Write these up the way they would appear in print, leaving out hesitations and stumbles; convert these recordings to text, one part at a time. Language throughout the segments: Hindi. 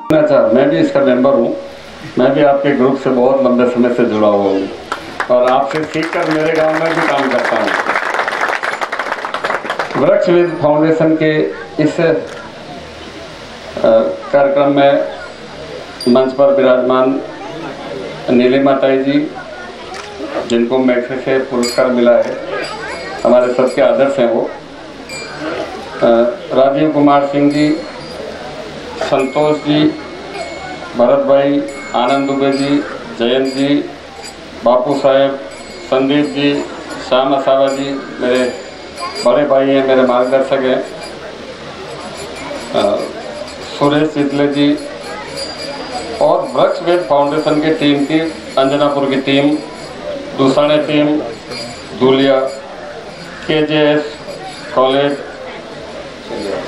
अच्छा, मैं भी इसका मेंबर हूँ। मैं भी आपके ग्रुप से बहुत लंबे समय से जुड़ा हुआ हूँ और आपसे सीखकर मेरे गांव में भी काम करता हूँ। वृक्षवेद फाउंडेशन के इस कार्यक्रम में मंच पर विराजमान नीलिमा ताई जी, जिनको मैक्से से पुरस्कार मिला है, हमारे सबके आदर्श हैं वो। राजीव कुमार सिंह जी, संतोष जी, भरत भाई, आनंद दुबे जी, जयंत जी, बापू साहेब, संदीप जी, श्याम असावा जी मेरे बड़े भाई हैं, मेरे मार्गदर्शक हैं। सुरेश चितले जी और वृक्षवेद फाउंडेशन की टीम की, अंजनापुर की टीम, दूसरे team, Dhulia, KJS college,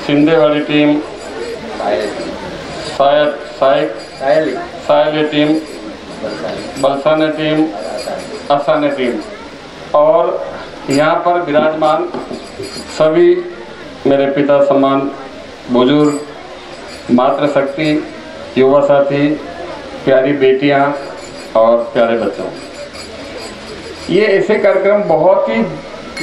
Sindhe वाली team, Sayali team, Balsane team, Asane team और यहाँ पर विराजमान सभी मेरे पिता समान बुजुर्ग, मातृशक्ति, युवा साथी, प्यारी बेटियाँ और प्यारे बच्चों, ये ऐसे कार्यक्रम बहुत ही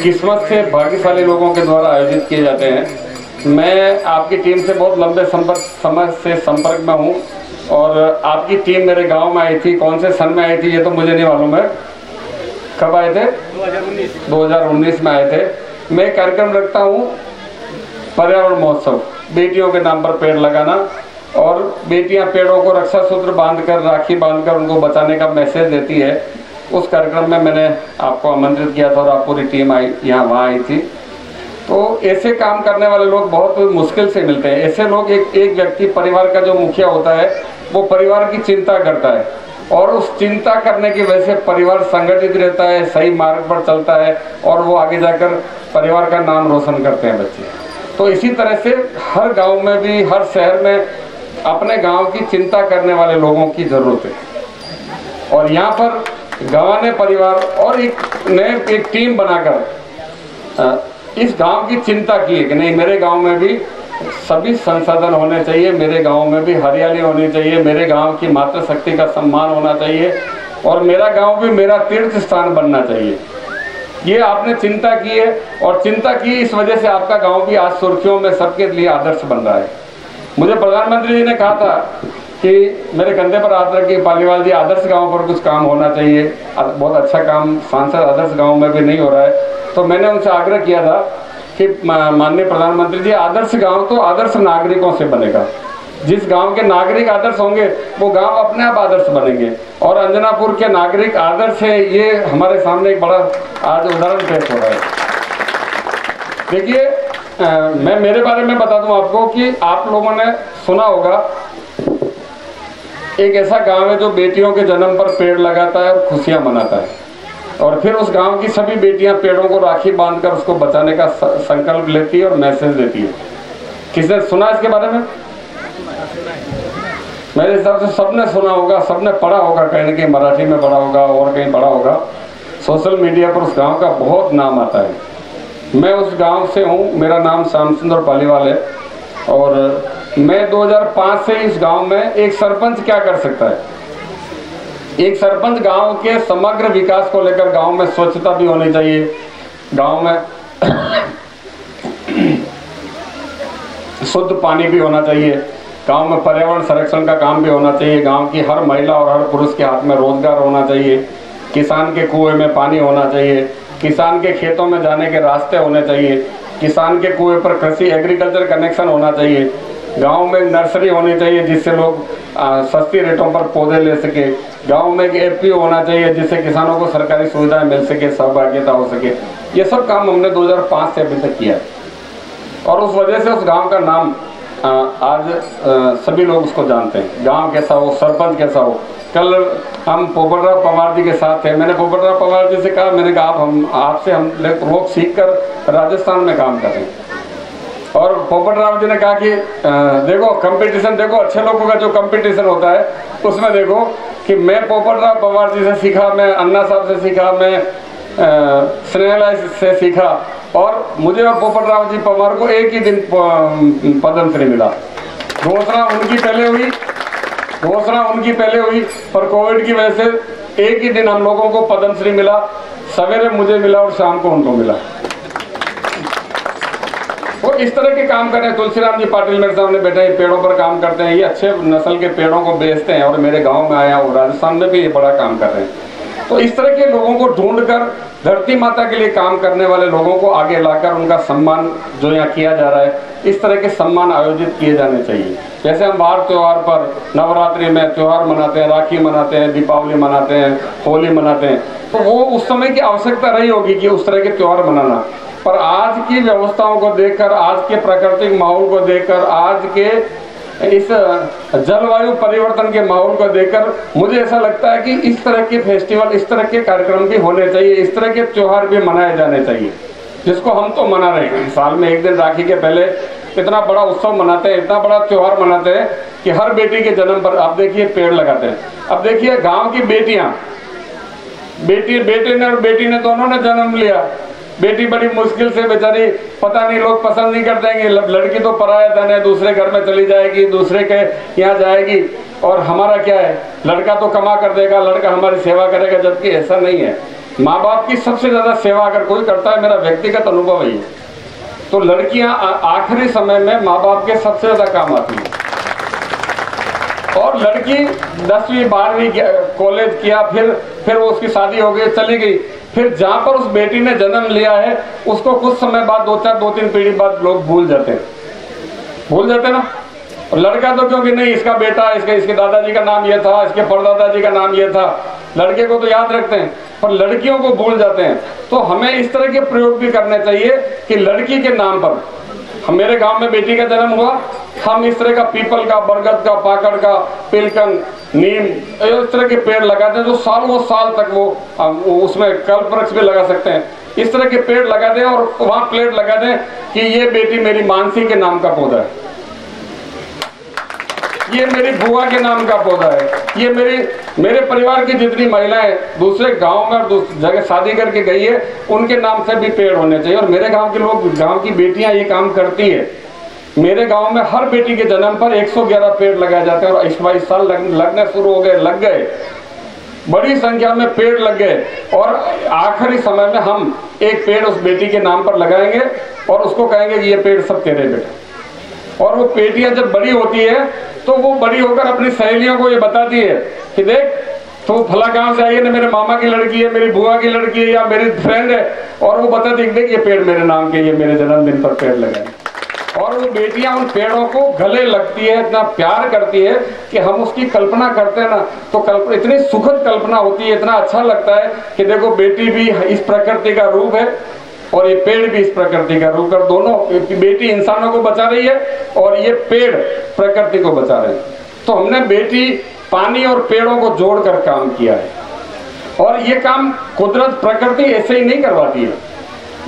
किस्मत से भाग्यशाली लोगों के द्वारा आयोजित किए जाते हैं। मैं आपकी टीम से बहुत लंबे समय से संपर्क में हूँ और आपकी टीम मेरे गांव में आई थी। कौन से सन में आई थी ये तो मुझे नहीं मालूम है। कब आए थे? 2019 में आए थे। मैं कार्यक्रम रखता हूँ पर्यावरण महोत्सव, बेटियों के नाम पर पेड़ लगाना, और बेटियां पेड़ों को रक्षा सूत्र बांधकर, राखी बांधकर उनको बचाने का मैसेज देती है। उस कार्यक्रम में मैंने आपको आमंत्रित किया था और आप पूरी टीम आई, वहाँ आई थी। तो ऐसे काम करने वाले लोग बहुत मुश्किल से मिलते हैं। ऐसे लोग, एक व्यक्ति, परिवार का जो मुखिया होता है, वो परिवार की चिंता करता है और उस चिंता करने की वजह से परिवार संगठित रहता है, सही मार्ग पर चलता है और वो आगे जाकर परिवार का नाम रोशन करते हैं बच्चे। तो इसी तरह से हर गांव में भी, हर शहर में अपने गांव की चिंता करने वाले लोगों की जरूरत है। और यहाँ पर गंवाने परिवार और एक टीम बनाकर इस गांव की चिंता की है कि नहीं, मेरे गांव में भी सभी संसाधन होने चाहिए, मेरे गांव में भी हरियाली होनी चाहिए, मेरे गांव की मातृशक्ति का सम्मान होना चाहिए और मेरा गांव भी मेरा तीर्थ स्थान बनना चाहिए। ये आपने चिंता की है और चिंता की इस वजह से आपका गांव भी आज सुर्खियों में सबके लिए आदर्श बन रहा है। मुझे प्रधानमंत्री जी ने कहा था कि मेरे कंधे पर हाथ रखिए, पालीवाल जी, आदर्श गांव पर कुछ काम होना चाहिए। बहुत अच्छा काम सांसद आदर्श गांव में भी नहीं हो रहा है। तो मैंने उनसे आग्रह किया था कि माननीय प्रधानमंत्री जी, आदर्श गांव तो आदर्श नागरिकों से बनेगा। जिस गांव के नागरिक आदर्श होंगे वो गांव अपने आप आदर्श बनेंगे और अंजनापुर के नागरिक आदर्श है, ये हमारे सामने एक बड़ा आज उदाहरण पेश हो रहा है। देखिए, मैं मेरे बारे में बता दूं आपको कि आप लोगों ने सुना होगा, एक ऐसा गांव है जो बेटियों के जन्म पर पेड़ लगाता है और खुशियां मनाता है और फिर उस गांव की सभी बेटियां पेड़ों को राखी बांधकर उसको बचाने का संकल्प लेती है और मैसेज देती है। किसने सुना इसके बारे में? मेरे हिसाब से सबने सुना होगा, सबने पढ़ा होगा, कहीं ना कहीं मराठी में पढ़ा होगा और कहीं पढ़ा होगा। सोशल मीडिया पर उस गांव का बहुत नाम आता है। मैं उस गांव से हूँ, मेरा नाम श्याम सुंदर पालीवाल है और मैं 2005 से इस गांव में एक सरपंच क्या कर सकता है। एक सरपंच गांव के समग्र विकास को लेकर, गांव में स्वच्छता भी होनी चाहिए, गांव में शुद्ध पानी भी होना चाहिए, गांव में पर्यावरण संरक्षण का काम भी होना चाहिए, गांव की हर महिला और हर पुरुष के हाथ में रोजगार होना चाहिए, किसान के कुएं में पानी होना चाहिए, किसान के खेतों में जाने के रास्ते होने चाहिए, किसान के कुएं पर कृषि एग्रीकल्चर कनेक्शन होना चाहिए, गांव में नर्सरी होनी चाहिए जिससे लोग सस्ती रेटों पर पौधे ले सके, गांव में एक FPO होना चाहिए जिससे किसानों को सरकारी सुविधाएं मिल सके, सहभागिता हो सके। ये सब काम हमने 2005 से अभी तक किया है और उस वजह से उस गांव का नाम आज सभी लोग उसको जानते हैं। गांव कैसा हो, सरपंच कैसा हो। कल हम पोपटराव पवार जी के साथ थे। मैंने पोपटराव पवार जी से कहा, मैंने कहा आपसे हम लोग सीख कर राजस्थान में काम कर रहे हैं। और पोपटराव जी ने कहा कि देखो कंपटीशन, देखो अच्छे लोगों का जो कंपटीशन होता है उसमें देखो कि मैं पोपटराव पवार जी से सीखा, मैं अन्ना साहब से सीखा, मैं स्नेहला से सीखा और मुझे और पोपटराव जी पवार को एक ही दिन पद्म श्री मिला। घोषणा उनकी पहले हुई घोषणा उनकी पहले हुई, पर कोविड की वजह से एक ही दिन हम लोगों को पद्मश्री मिला, सवेरे मुझे मिला और शाम को उनको मिला। वो इस तरह के काम कर रहे हैं। तुलसीराम जी पाटिल मेरे सामने बैठे हैं, पेड़ों पर काम करते हैं, ये अच्छे नस्ल के पेड़ों को बेचते हैं और मेरे गांव में आया हूँ, राजस्थान में भी ये बड़ा काम कर रहे हैं। तो इस तरह के लोगों को ढूंढकर धरती माता के लिए काम करने वाले लोगों को आगे लाकर उनका सम्मान जो यहाँ किया जा रहा है, इस तरह के सम्मान आयोजित किए जाने चाहिए। जैसे हम बाहर त्योहार पर नवरात्रि में त्योहार मनाते हैं, राखी मनाते हैं, दीपावली मनाते हैं, होली मनाते हैं, तो वो उस समय की आवश्यकता रही होगी कि उस तरह के त्योहार मनाना। पर आज की व्यवस्थाओं को देखकर, आज के प्राकृतिक माहौल को देखकर, आज के इस जलवायु परिवर्तन के माहौल को देखकर मुझे ऐसा लगता है कि इस तरह के फेस्टिवल, इस तरह के कार्यक्रम भी होने चाहिए, इस तरह के त्योहार भी मनाए जाने चाहिए, जिसको हम तो मना रहे हैं। साल में एक दिन राखी के पहले इतना बड़ा उत्सव मनाते हैं, इतना बड़ा त्योहार मनाते हैं कि हर बेटी के जन्म पर आप देखिए पेड़ लगाते हैं। अब देखिए गाँव की बेटियाँ, बेटे ने और बेटी ने दोनों ने जन्म लिया। बेटी बड़ी मुश्किल से बेचारी, पता नहीं लोग पसंद नहीं कर देंगे, लड़की तो पराया धन है, दूसरे घर में चली जाएगी, दूसरे के यहाँ जाएगी, और हमारा क्या है, लड़का तो कमा कर देगा, लड़का हमारी सेवा करेगा, जबकि ऐसा नहीं है। माँ बाप की सबसे ज्यादा सेवा अगर कोई करता है, मेरा व्यक्तिगत अनुभव है, तो लड़कियां आखिरी समय में माँ बाप के सबसे ज्यादा काम आती है। और लड़की 10वीं 12वीं कॉलेज किया, फिर वो उसकी शादी हो गई, चली गई, फिर जहां पर उस बेटी ने जन्म लिया है उसको कुछ समय बाद, 2-3 पीढ़ी बाद लोग भूल जाते ना। और लड़का तो क्योंकि नहीं, इसका बेटा, इसके दादाजी का नाम ये था, इसके परदादा जी का नाम ये था, लड़के को तो याद रखते हैं पर लड़कियों को भूल जाते हैं। तो हमें इस तरह के प्रयोग भी करने चाहिए कि लड़की के नाम पर, मेरे गांव में बेटी का जन्म हुआ, हम इस तरह का पीपल का, बरगद का, पाकड़ का, पिलकन, नीम, इस तरह के पेड़ लगाते हैं जो सालों साल तक वो उसमें कल्पवृक्ष भी लगा सकते हैं। इस तरह के पेड़ लगा दें और वहां प्लेट लगा दें कि ये बेटी मेरी मानसी के नाम का पौधा है, ये मेरी बुआ के नाम का पौधा है, ये मेरे परिवार की जितनी महिलाएं दूसरे गांव में और दूसरी जगह शादी करके गई है उनके नाम से भी पेड़ होने चाहिए। और मेरे गांव के लोग, गांव की बेटियां ये काम करती है। मेरे गांव में हर बेटी के जन्म पर 111 पेड़ लगाए जाते हैं और इस साल लगने शुरू हो गए, लग गए, बड़ी संख्या में पेड़ लग गए। और आखिरी समय में हम एक पेड़ उस बेटी के नाम पर लगाएंगे और उसको कहेंगे कि ये पेड़ सब तेरे बेटे। और वो बेटियां जब बड़ी होती है तो वो बड़ी होकर अपनी सहेलियों को ये बताती है कि देख, तो फला गांव से आई है ना, मेरे मामा की लड़की है, मेरी बुआ की लड़की है या मेरी फ्रेंड है, और वो बताती है देख ये पेड़ मेरे नाम के, ये मेरे जन्मदिन पर पेड़ लगाए। और वो बेटियां उन पेड़ों को गले लगती है, इतना प्यार करती है कि हम उसकी कल्पना करते हैं ना, तो इतनी सुखद कल्पना होती है, इतना अच्छा लगता है कि देखो बेटी भी इस प्रकृति का रूप है और ये पेड़ भी इस प्रकृति का रूप है। दोनों, बेटी इंसानों को बचा रही है और ये पेड़ प्रकृति को बचा रहे हैं। तो हमने बेटी, पानी और पेड़ों को जोड़कर काम किया है। और ये काम कुदरत, प्रकृति ऐसे ही नहीं करवाती है।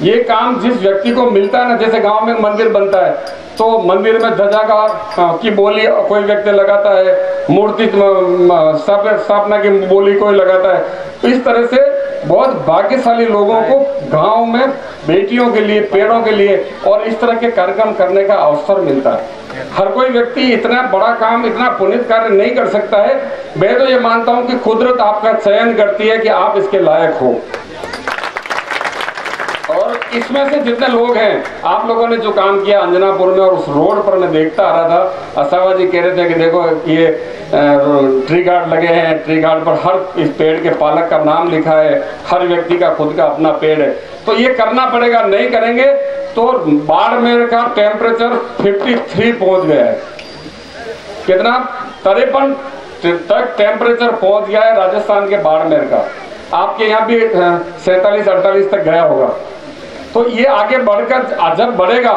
ये काम जिस व्यक्ति को मिलता है ना, जैसे गांव में मंदिर बनता है तो मंदिर में ध्वजा की बोली कोई व्यक्ति लगाता है, मूर्ति स्थापना की बोली कोई लगाता है। तो इस तरह से बहुत भाग्यशाली लोगों को गांव में बेटियों के लिए, पेड़ों के लिए और इस तरह के कार्यक्रम करने का अवसर मिलता है। हर कोई व्यक्ति इतना बड़ा काम, इतना पुनीत कार्य नहीं कर सकता है। मैं तो ये मानता हूं कि कुदरत आपका चयन करती है कि आप इसके लायक हो। और इसमें से जितने लोग हैं, आप लोगों ने जो काम किया अंजनापुर में, और उस रोड पर मैं देखता आ रहा था, असावा जी कह रहे थे कि देखो ये ट्री गार्ड लगे हैं, ट्री गार्ड पर हर इस पेड़ के पालक का नाम लिखा है, हर व्यक्ति का खुद का अपना पेड़ है। तो ये करना पड़ेगा, नहीं करेंगे तो बाड़मेर का टेम्परेचर 53 पहुंच गया है। कितना? 53 तक टेम्परेचर पहुंच गया है राजस्थान के बाड़मेर का। आपके यहाँ भी 47-48 तक गया होगा। तो ये आगे बढ़कर जब बढ़ेगा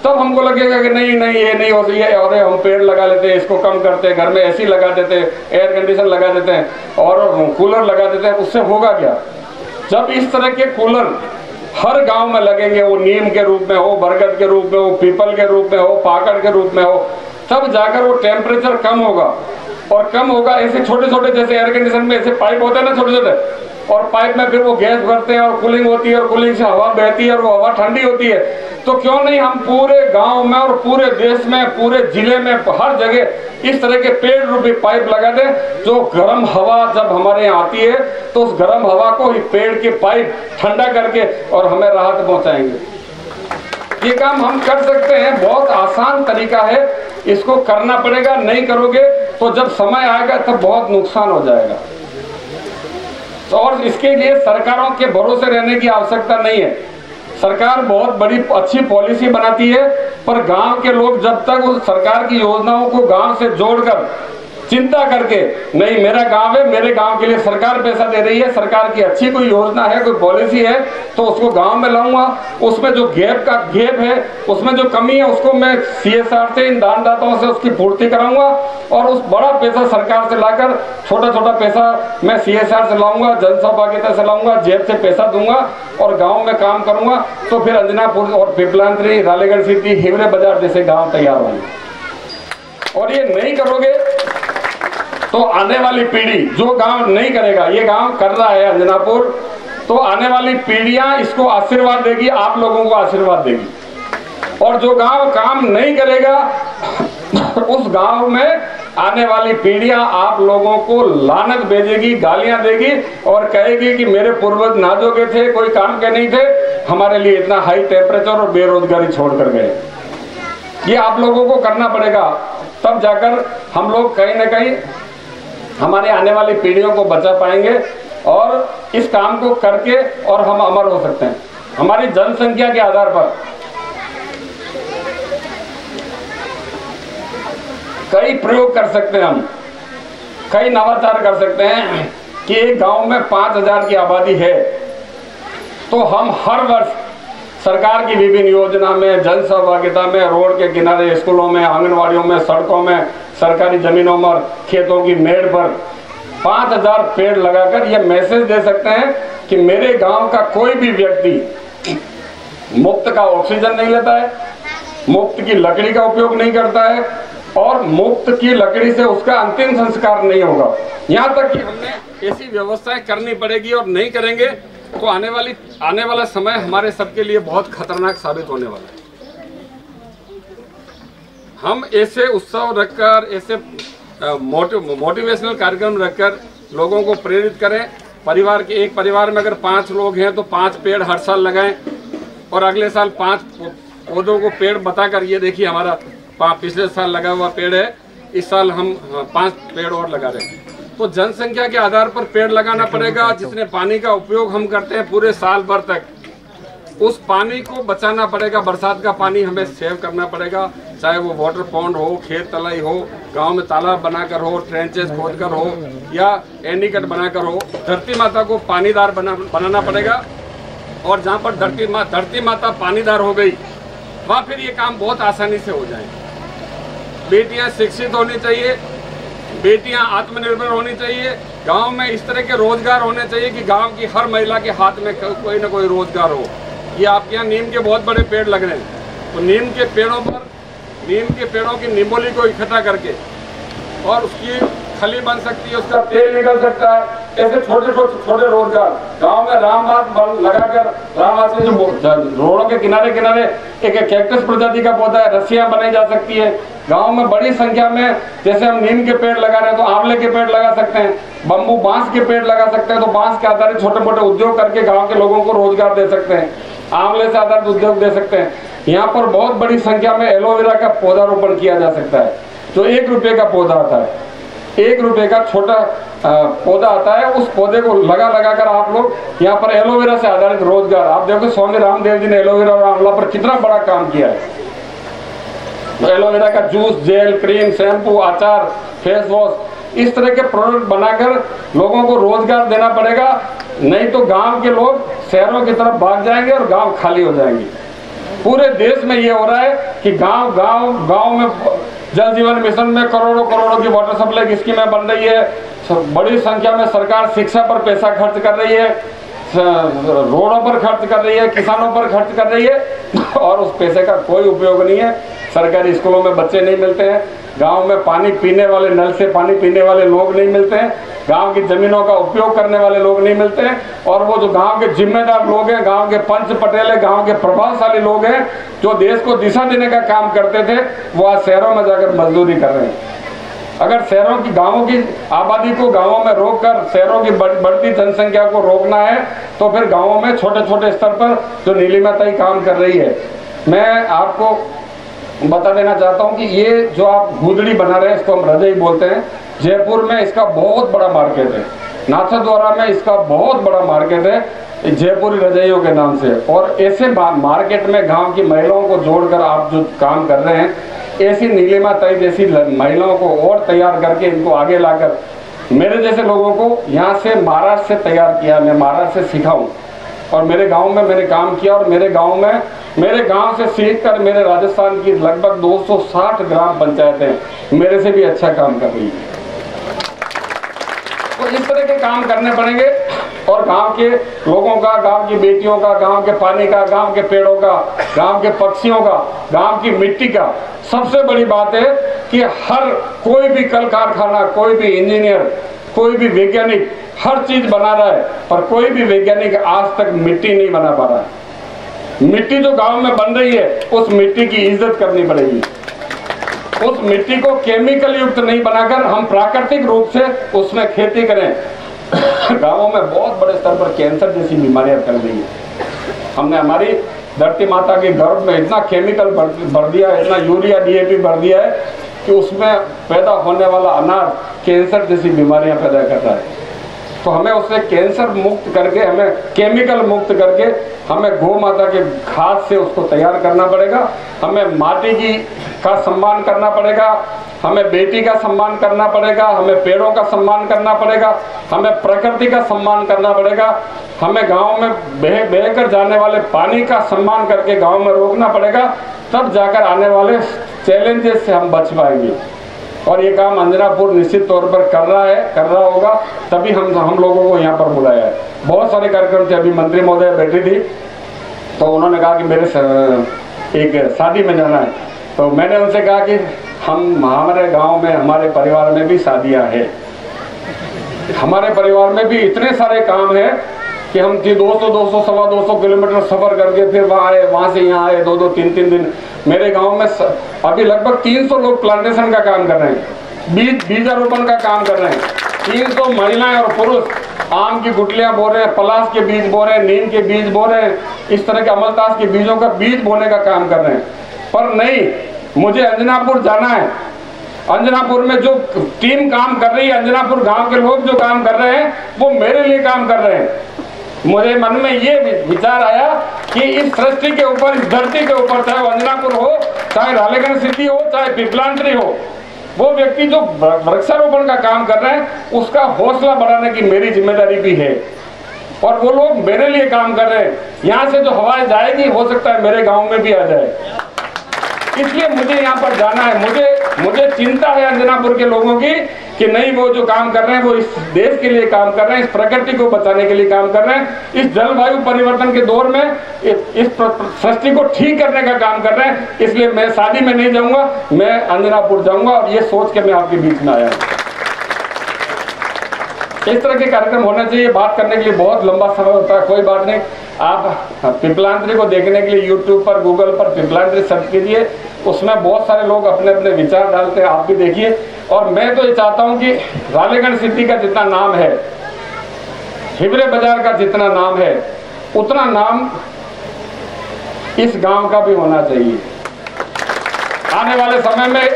तब हमको लगेगा कि नहीं ये नहीं हो सकती है, और हम पेड़ लगा लेते हैं, इसको कम करते हैं, घर में एसी लगा देते हैं, एयर कंडीशन लगा देते हैं और कूलर लगा देते हैं। उससे होगा क्या? जब इस तरह के कूलर हर गांव में लगेंगे, वो नीम के रूप में हो, बरगद के रूप में हो, पीपल के रूप में हो, पाकड़ के रूप में हो, तब जाकर वो टेम्परेचर कम होगा। और कम होगा, ऐसे छोटे छोटे जैसे एयर कंडीशन में ऐसे पाइप होते हैं ना छोटे छोटे, और पाइप में फिर वो गैस भरते हैं और कूलिंग होती है और कूलिंग से हवा बहती है और वो हवा ठंडी होती है। तो क्यों नहीं हम पूरे गांव में और पूरे देश में, पूरे जिले में, हर जगह इस तरह के पेड़ रूपी पाइप लगा दें, जो गर्म हवा जब हमारे यहाँ आती है तो उस गर्म हवा को ही पेड़ के पाइप ठंडा करके और हमें राहत पहुंचाएंगे। ये काम हम कर सकते हैं, बहुत आसान तरीका है, इसको करना पड़ेगा। नहीं करोगे तो जब समय आएगा तब बहुत नुकसान हो जाएगा। तो और इसके लिए सरकारों के भरोसे रहने की आवश्यकता नहीं है। सरकार बहुत बड़ी अच्छी पॉलिसी बनाती है, पर गांव के लोग जब तक उस सरकार की योजनाओं को गांव से जोड़कर चिंता करके, नहीं मेरा गांव है, मेरे गांव के लिए सरकार पैसा दे रही है, सरकार की अच्छी कोई योजना है, कोई पॉलिसी है, तो उसको गांव में लाऊंगा, उसमें जो गैप है, उसमें जो कमी है, उसको मैं CSR से, इन दानदाताओं से उसकी पूर्ति कराऊंगा और उस बड़ा पैसा सरकार से लाकर छोटा छोटा पैसा मैं CSR से लाऊंगा, जनसहभागिता से लाऊंगा, जेब से पैसा दूंगा और गाँव में काम करूंगा। तो फिर अंजनापुर और पिपलांतरी, रालेगढ़ सिटी, हिवरे बाजार जैसे गाँव तैयार होंगे। और ये नहीं करोगे तो आने वाली पीढ़ी, जो गांव नहीं करेगा, ये गांव कर रहा है अंजनापुर, तो आने वाली पीढ़ियां इसको आशीर्वाद देगी, आप लोगों को आशीर्वाद देगी। और जो गांव काम नहीं करेगा उस गांव में आने वाली पीढ़ियां आप लोगों को लानत भेजेगी, गालियां देगी और कहेगी कि मेरे पूर्वज नाजोगे थे, कोई काम के नहीं थे, हमारे लिए इतना हाई टेम्परेचर और बेरोजगारी छोड़कर गए। ये आप लोगों को करना पड़ेगा, तब जाकर हम लोग कहीं ना कहीं हमारे आने वाली पीढ़ियों को बचा पाएंगे और इस काम को करके और हम अमर हो सकते हैं। हमारी जनसंख्या के आधार पर कई प्रयोग कर सकते हैं, हम कई नवाचार कर सकते हैं कि एक गांव में 5000 की आबादी है, तो हम हर वर्ष सरकार की विभिन्न योजना में, जन सहभागिता में, रोड के किनारे, स्कूलों में, आंगनवाड़ियों में, सड़कों में, सरकारी जमीनों पर, खेतों की मेड़ पर 5000 पेड़ लगाकर यह मैसेज दे सकते हैं कि मेरे गांव का कोई भी व्यक्ति मुफ्त का ऑक्सीजन नहीं लेता है, मुफ्त की लकड़ी का उपयोग नहीं करता है और मुफ्त की लकड़ी से उसका अंतिम संस्कार नहीं होगा। यहाँ तक कि हमने ऐसी व्यवस्थाएं करनी पड़ेगी और नहीं करेंगे तो आने वाला समय हमारे सबके लिए बहुत खतरनाक साबित होने वाला है। हम ऐसे उत्सव रखकर, ऐसे मोटिवेशनल कार्यक्रम रखकर लोगों को प्रेरित करें। एक परिवार में अगर 5 लोग हैं तो 5 पेड़ हर साल लगाएं और अगले साल 5 पौधों को पेड़ बताकर, ये देखिए हमारा पिछले साल लगा हुआ पेड़ है, इस साल हम 5 पेड़ और लगा रहे हैं। तो जनसंख्या के आधार पर पेड़ लगाना पड़ेगा। जितने पानी का उपयोग हम करते हैं पूरे साल भर तक, उस पानी को बचाना पड़ेगा। बरसात का पानी हमें सेव करना पड़ेगा, चाहे वो वाटर पॉन्ड हो, खेत तलाई हो, गांव में तालाब बनाकर हो, ट्रेंचेस खोदकर हो या एनीकट बनाकर हो। धरती माता को पानीदार बनाना पड़ेगा और जहाँ पर धरती माता पानीदार हो गई वहाँ फिर ये काम बहुत आसानी से हो जाएगा। बेटियाँ शिक्षित होनी चाहिए, बेटियां आत्मनिर्भर होनी चाहिए, गांव में इस तरह के रोजगार होने चाहिए कि गांव की हर महिला के हाथ में कोई ना कोई रोजगार हो। ये आपके यहाँ नीम के बहुत बड़े पेड़ लग रहे हैं, तो नीम के पेड़ों की निमोली को इकट्ठा करके और उसकी खली बन सकती है, उसका तेल निकल सकता है। ऐसे छोटे रोजगार गांव में रामबाग लगाकर, रामबाग से जो रोडों के किनारे एक कैक्टस प्रजाति का पौधा है, रस्सियां बनाई जा सकती है। गांव में बड़ी संख्या में जैसे हम नीम के पेड़ लगा रहे हैं तो आंवले के पेड़ लगा सकते हैं, बम्बू बांस के पेड़ लगा सकते हैं, तो बांस के आधारित छोटे मोटे उद्योग करके गांव के लोगों को रोजगार दे सकते हैं, आंवले से आधारित उद्योग दे सकते हैं। यहाँ पर बहुत बड़ी संख्या में एलोवेरा का पौधारोपण किया जा सकता है, जो 1 रुपये का पौधा आता है, 1 रुपये का छोटा पौधा आता है। उस पौधे को लगा कर आप लोग यहाँ पर एलोवेरा से आधारित रोजगार, आप देखो स्वामी रामदेव जी ने एलोवेरा और आंवला पर कितना बड़ा काम किया है। एलोवेरा का जूस, जेल, क्रीम, शैम्पू, अचार, फेस वॉश, इस तरह के प्रोडक्ट बनाकर लोगों को रोजगार देना पड़ेगा, नहीं तो गांव के लोग शहरों की तरफ भाग जाएंगे और गांव खाली हो जाएंगे। पूरे देश में ये हो रहा है कि गांव में जल जीवन मिशन में करोड़ों की वाटर सप्लाई स्कीमें बन रही है, बड़ी संख्या में सरकार शिक्षा पर पैसा खर्च कर रही है, रोडों पर खर्च कर रही है, किसानों पर खर्च कर रही है और उस पैसे का कोई उपयोग नहीं है। सरकारी स्कूलों में बच्चे नहीं मिलते हैं, गांव में पानी पीने वाले, नल से पानी पीने वाले लोग नहीं मिलते हैं। गांव की जमीनों का उपयोग करने वाले लोग नहीं मिलते हैं। और वो जो गांव के जिम्मेदार लोग हैं, गांव के पंच पटेल है, गांव के प्रभावशाली लोग हैं जो देश को दिशा देने का काम करते थे, वो आज शहरों में जाकर मजदूरी कर रहे हैं। अगर शहरों की गांवों की आबादी को गांवों में रोककर शहरों की बढ़ती जनसंख्या को रोकना है तो फिर गांवों में छोटे छोटे स्तर पर जो नीलिमा ताई काम कर रही है, मैं आपको बता देना चाहता हूं कि ये जो आप गुदड़ी बना रहे हैं इसको हम रजाई बोलते हैं। जयपुर में इसका बहुत बड़ा मार्केट है, नाथद्वारा में इसका बहुत बड़ा मार्केट है जयपुरी रजाइयों के नाम से। और ऐसे मार्केट में गांव की महिलाओं को जोड़कर आप जो काम कर रहे हैं, ऐसी नीलिमा ताई जैसी महिलाओं को और तैयार करके इनको आगे लाकर मेरे जैसे लोगों को यहाँ से महाराष्ट्र से तैयार किया, मैं महाराष्ट्र से सीखा हूँ और मेरे गांव में मैंने काम किया। और मेरे गांव से सीखकर मेरे राजस्थान की लगभग 260 ग्राम पंचायतें मेरे से भी अच्छा काम कर रही है। तो इस तरह के काम करने पड़ेंगे और गांव के लोगों का, गांव की बेटियों का, गांव के पानी का, गांव के पेड़ों का, गांव के पक्षियों का, गांव की मिट्टी का। सबसे बड़ी बात है कि हर कोई भी कल कारखाना, कोई भी इंजीनियर, कोई भी वैज्ञानिक हर चीज बना रहा है, पर कोई भी वैज्ञानिक आज तक मिट्टी नहीं बना पा रहा है। मिट्टी जो गांव में बन रही है, उस मिट्टी की इज्जत करनी पड़ेगी। उस मिट्टी को केमिकल युक्त नहीं बनाकर हम प्राकृतिक रूप से उसमें खेती करें। गांवों में बहुत बड़े स्तर पर कैंसर जैसी बीमारियां फैल रही है। हमने हमारी धरती माता के गर्भ में इतना केमिकल भर दिया, इतना यूरिया डीएपी भर दिया है कि उसमें पैदा होने वाला अनाज कैंसर जैसी बीमारियां पैदा कर रहा है। तो हमें उससे कैंसर मुक्त करके, हमें केमिकल मुक्त करके, हमें गौ माता के खाद से उसको तैयार करना पड़ेगा। हमें माटी का सम्मान करना पड़ेगा, हमें बेटी का सम्मान करना पड़ेगा, हमें पेड़ों का सम्मान करना पड़ेगा, हमें प्रकृति का सम्मान करना पड़ेगा, हमें गांव में बहकर जाने वाले पानी का सम्मान करके गांव में रोकना पड़ेगा। तब जाकर आने वाले चैलेंजेस से हम बच पाएंगे। और ये काम अंजनापुर निश्चित तौर पर कर रहा होगा, तभी हम लोगों को यहाँ पर बुलाया है। बहुत सारे कार्यक्रम थे, अभी मंत्री महोदय बैठी थी तो उन्होंने कहा कि मेरे एक शादी में जाना है, तो मैंने उनसे कहा कि हमारे गांव में, हमारे परिवार में भी शादियां हैं, हमारे परिवार में भी इतने सारे काम हैं कि हम 200 सवा 200 किलोमीटर सफर करके फिर वहाँ आए, वहाँ से यहाँ आए, 2 3 दिन। मेरे गांव में अभी लगभग 300 लोग प्लांटेशन का काम कर रहे हैं, बीजारोपण का काम कर रहे हैं। 300 महिलाएं और पुरुष आम की गुठलियां बो रहे हैं, पलाश के बीज बो रहे हैं, नीम के बीज बो रहे हैं, इस तरह के अमलतास के बीजों का बीज बोने का काम कर रहे हैं। पर नहीं, मुझे अंजनापुर जाना है। अंजनापुर में जो टीम काम कर रही है, अंजनापुर गांव के लोग जो काम कर रहे हैं, वो मेरे लिए काम कर रहे हैं। मुझे मन में ये विचार आया कि इस सृष्टि के ऊपर, इस धरती के ऊपर, चाहे अंजनापुर हो, चाहे रालेगण सिटी हो, चाहे पिपलांत्री हो, वो व्यक्ति जो वृक्षारोपण का काम कर रहे हैं, उसका हौसला बढ़ाने की मेरी जिम्मेदारी भी है। और वो लोग मेरे लिए काम कर रहे हैं। यहाँ से जो हवाएं जाएगी, हो सकता है मेरे गांव में भी आ जाए। इसलिए मुझे यहाँ पर जाना है। मुझे चिंता है अंजनापुर के लोगों की कि नहीं, वो जो काम कर रहे हैं वो इस देश के लिए काम कर रहे हैं, इस प्रकृति को बचाने के लिए काम कर रहे हैं, इस जलवायु परिवर्तन के दौर में इस सृष्टि को ठीक करने का काम कर रहे हैं। इसलिए मैं शादी में नहीं जाऊंगा, मैं अंजनापुर जाऊंगा। और ये सोच के मैं आपके बीच में आया हूँ। इस तरह के कार्यक्रम होना चाहिए। बात करने के लिए बहुत लंबा समय होता है, कोई बात नहीं। आप पिपलांत्री को देखने के लिए यूट्यूब पर, गूगल पर पिपलांत्री सर्च कीजिए, उसमें बहुत सारे लोग अपने अपने विचार डालते हैं, आप भी देखिए। और मैं तो ये चाहता हूं कि रालेगण सिटी का जितना नाम है, हिवरे बाजार का जितना नाम है, उतना नाम इस गांव का भी होना चाहिए। आने वाले समय में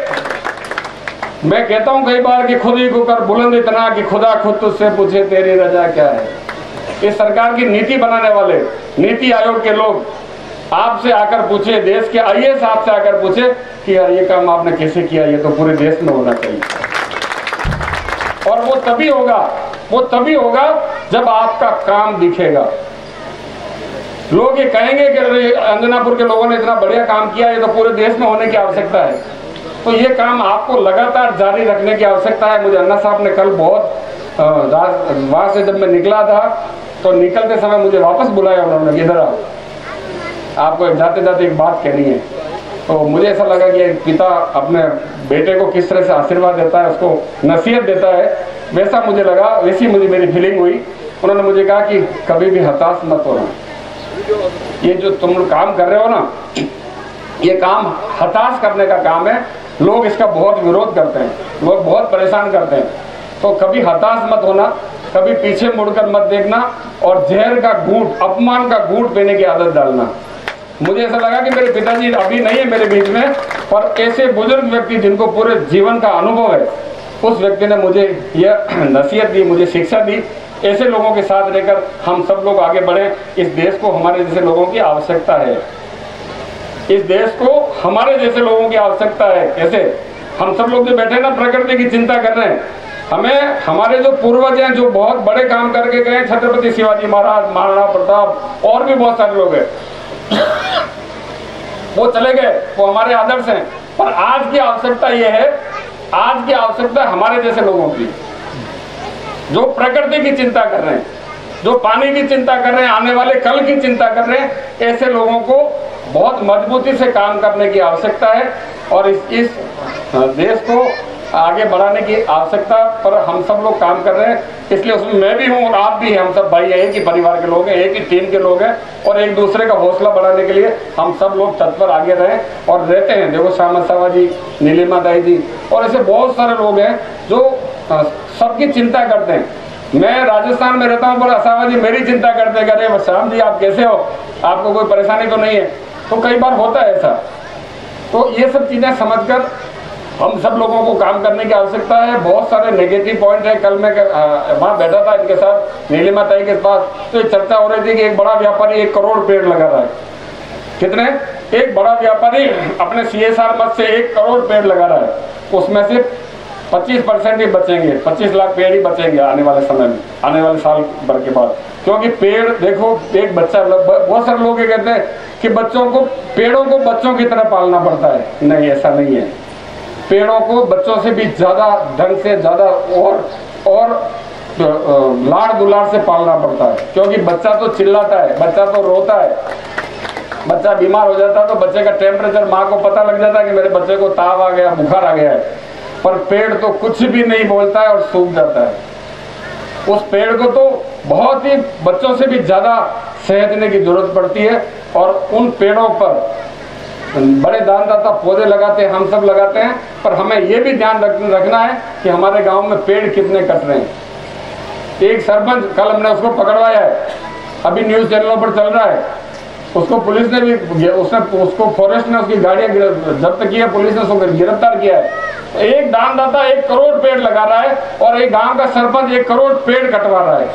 मैं कहता हूं कई बार कि खुद ही को कर बुलंद इतना कि खुदा खुद तुझसे पूछे तेरी रजा क्या है। इस सरकार की नीति बनाने वाले, नीति आयोग के लोग आपसे आकर पूछे, देश के आईएएस आपसे आकर पूछे कि यार ये काम आपने कैसे किया, ये तो पूरे देश में होना चाहिए। और वो तभी होगा जब आपका काम दिखेगा। लोग ये कहेंगे कि अंजनापुर के लोगों ने इतना बढ़िया काम किया, ये तो पूरे देश में होने की आवश्यकता है। तो ये काम आपको लगातार जारी रखने की आवश्यकता है। मुझे अन्ना साहब ने कल बहुत वहां से जब मैं निकला था तो निकलते समय मुझे वापस बुलाया उन्होंने, इधर आओ, आपको जाते जाते एक बात कहनी है। तो मुझे ऐसा लगा कि एक पिता अपने बेटे को किस तरह से आशीर्वाद देता है, उसको नसीहत देता है, वैसा मुझे लगा, वैसी मुझे मेरी फीलिंग हुई। उन्होंने मुझे कहा कि कभी भी हताश मत होना, ये जो तुम लोग काम कर रहे हो ना, ये काम हताश करने का काम है। लोग इसका बहुत विरोध करते हैं, लोग बहुत परेशान करते हैं, तो कभी हताश मत होना, कभी पीछे मुड़कर मत देखना और जहर का घूंट, अपमान का घूंट पीने की आदत डालना। मुझे ऐसा लगा कि मेरे पिताजी अभी नहीं है मेरे बीच में, पर ऐसे बुजुर्ग व्यक्ति जिनको पूरे जीवन का अनुभव है, उस व्यक्ति ने मुझे यह नसीहत दी, मुझे शिक्षा दी। ऐसे लोगों के साथ रहकर हम सब लोग आगे बढ़े। इस देश को हमारे जैसे लोगों की आवश्यकता है, इस देश को हमारे जैसे लोगों की आवश्यकता है। कैसे हम सब लोग जो बैठे ना प्रकृति की चिंता कर रहे हैं, हमें हमारे जो पूर्वज हैं जो बहुत बड़े काम करके गए, छत्रपति शिवाजी महाराज, महाराणा प्रताप और भी बहुत सारे लोग हैं, वो चले गए, वो हमारे आदर्श हैं। पर आज की आवश्यकता ये है, आज की आवश्यकता हमारे जैसे लोगों की, जो प्रकृति की चिंता कर रहे हैं, जो पानी की चिंता कर रहे हैं, आने वाले कल की चिंता कर रहे हैं। ऐसे लोगों को बहुत मजबूती से काम करने की आवश्यकता है और इस देश को आगे बढ़ाने की आवश्यकता पर हम सब लोग काम कर रहे हैं। इसलिए उसमें मैं भी हूँ और आप भी हैं, हम सब भाई एक ही परिवार के लोग हैं, एक ही टीम के लोग हैं और एक दूसरे का हौसला बढ़ाने के लिए हम सब लोग तत्पर आगे रहें और रहते हैं। देखो श्यामा सावा जी, नीलिमा दाई जी और ऐसे बहुत सारे लोग हैं जो सबकी चिंता करते हैं। मैं राजस्थान में रहता हूँ, पर सावा जी मेरी चिंता करते हैं, अरे श्याम जी आप कैसे हो, आपको कोई परेशानी तो नहीं है। तो कई बार होता है ऐसा। तो ये सब चीज़ें समझकर हम सब लोगों को काम करने की आवश्यकता है। बहुत सारे नेगेटिव पॉइंट है। कल मैं वहाँ बैठा था इनके साथ नीलिमा ताई के पास, तो ये चर्चा हो रही थी कि एक बड़ा व्यापारी 1 करोड़ पेड़ लगा रहा है। कितने? एक बड़ा व्यापारी अपने CSR मत से 1 करोड़ पेड़ लगा रहा है, उसमें से 25% ही बचेंगे, 25 लाख पेड़ ही बचेंगे आने वाले समय में, आने वाले साल भर के बाद। क्योंकि पेड़ देखो, एक बच्चा, बहुत सारे लोग ये कहते हैं कि बच्चों को, पेड़ों को बच्चों की तरह पालना पड़ता है। नहीं, ऐसा नहीं है। पेड़ों को बच्चों से भी ज्यादा ढंग से, ज्यादा और लाड़ दुलार से पालना पड़ता है। क्योंकि बच्चा तो चिल्लाता है, बच्चा तो रोता है, बच्चा बीमार हो जाता है तो बच्चे का टेम्परेचर, माँ को पता लग जाता है कि मेरे बच्चे को ताव आ गया, बुखार आ गया है। पर पेड़ तो कुछ भी नहीं बोलता है और सूख जाता है। उस पेड़ को तो बहुत ही बच्चों से भी ज्यादा सहेजने की जरूरत पड़ती है। और उन पेड़ों पर बड़े दानदाता पौधे लगाते हैं, हम सब लगाते हैं, पर हमें यह भी ध्यान रखना है कि हमारे गांव में पेड़ कितने कट रहे हैं। एक सरपंच, कल हमने उसको पकड़वाया है, अभी न्यूज चैनलों पर चल रहा है। उसको पुलिस ने भी, उसको फॉरेस्ट ने उसकी गाड़ियां जब्त की है, पुलिस ने उसको गिरफ्तार किया है। एक दानदाता 1 करोड़ पेड़ लगा रहा है और एक गांव का सरपंच 1 करोड़ पेड़ कटवा रहा है।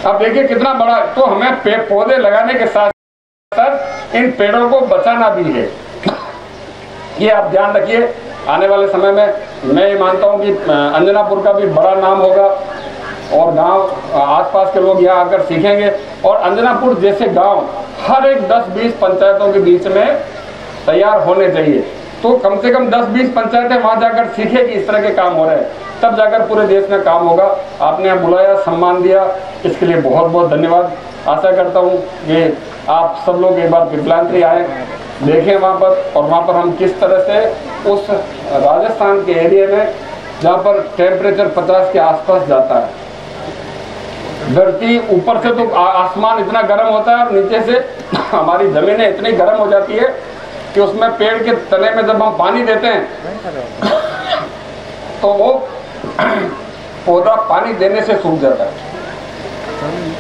अब देखिए कितना बड़ा। तो हमें पेड़ पौधे लगाने के साथ इन पेड़ों को बचाना भी है, ये आप ध्यान रखिए। आने वाले समय में मैं ये मानता हूँ कि अंजनापुर का भी बड़ा नाम होगा और गांव आसपास के लोग यहाँ आकर सीखेंगे। और अंजनापुर जैसे गांव हर एक 10-20 पंचायतों के बीच में तैयार होने चाहिए। तो कम से कम 10-20 पंचायतें वहाँ जाकर सीखे कि इस तरह के काम हो रहे हैं, तब जाकर पूरे देश में काम होगा। आपने यहाँ बुलाया, सम्मान दिया, इसके लिए बहुत बहुत धन्यवाद। आशा करता हूँ कि आप सब लोग एक बार पिपलांत्री आए, देखें वहाँ पर, और वहाँ पर हम किस तरह से उस राजस्थान के एरिया में जहाँ पर टेम्परेचर 50 के आसपास जाता है, धरती ऊपर से तो आसमान इतना गर्म होता है और नीचे से हमारी जमीनें इतनी गर्म हो जाती है कि उसमें पेड़ के तने में जब हम पानी देते हैं तो वो पौधा पानी देने से सूख जाता है।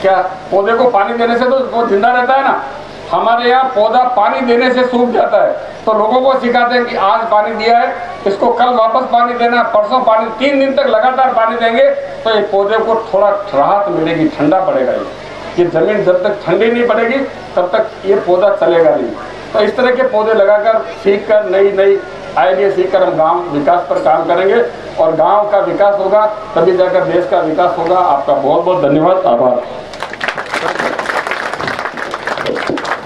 क्या पौधे को पानी देने से तो वो जिंदा रहता है ना, हमारे यहाँ पौधा पानी देने से सूख जाता है। तो लोगों को सिखाते हैं कि आज पानी दिया है, इसको कल वापस पानी देना, परसों पानी, 3 दिन तक लगातार पानी देंगे तो ये पौधे को थोड़ा राहत मिलेगी, ठंडा पड़ेगा। ये जमीन जब तक ठंडी नहीं पड़ेगी तब तक ये पौधा चलेगा नहीं। तो इस तरह के पौधे लगाकर, सीख कर, नई आइडिया सीख कर हम गाँव विकास पर काम करेंगे और गाँव का विकास होगा तभी जाकर देश का विकास होगा। आपका बहुत बहुत धन्यवाद, आभार।